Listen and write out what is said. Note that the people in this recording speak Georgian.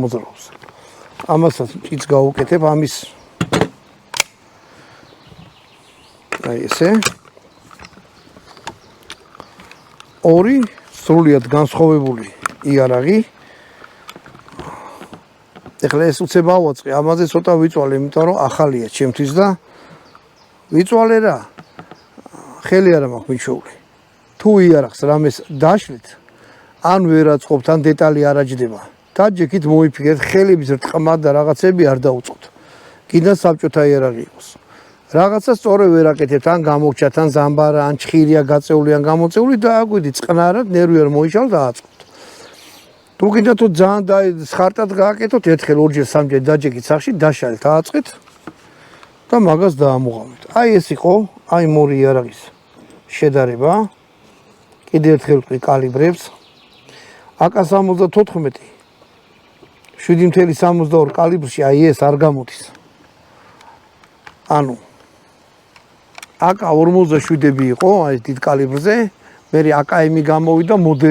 მოძრაობს. ამასაც მჭიც გავუკეთებ ამის აი ესე. ორი სრულიად განსხვავებული იარაღი. ეხლა ეს უცებ ავაწყე, ამაზე ცოტა ვიწვალე, იმიტომ რომ ახალია ჩემთვის და ვიწვალე რა. ხელი არა მაქვს მიჩვეული. თუ იარაღს რამეს დაშლით, ან ვერ აწყობთ, ან დეტალი არ აჯდება. დაჯექით მოიფიქრეთ, ხელების რტყმა და რაღაცები არ დაუწყოთ. კიდევ საბჭოთა იარაღი იყოს. რაღაცა სწორე ვერ აკეთებთ, ან გამოგჩათ, ან ზამბარა, ან ჩხირია გაწეული, ან გამოწეული და აგვიდით წყნარად, ნერვი არ მოიშალ და აწყობთ. თუ კიდევ თუ ძალიან სხარტად გააკეთოთ, ერთხელ, ორჯერ, სამჯერ დაჯექით სახში, დაშალეთ, აწყეთ და მაგას დაამოღავით. აი ეს იყო, აი მორი იარაღის შედარება. კიდევ ერთხელ ვთქვი კალიბრებს. AK-74 7.62 კალიბრში აი ეს არ გამოდის. ანუ AK-47-ები იყო, აი დიდ კალიბრზე, მე AK-ი გამოვიდა მოდერნი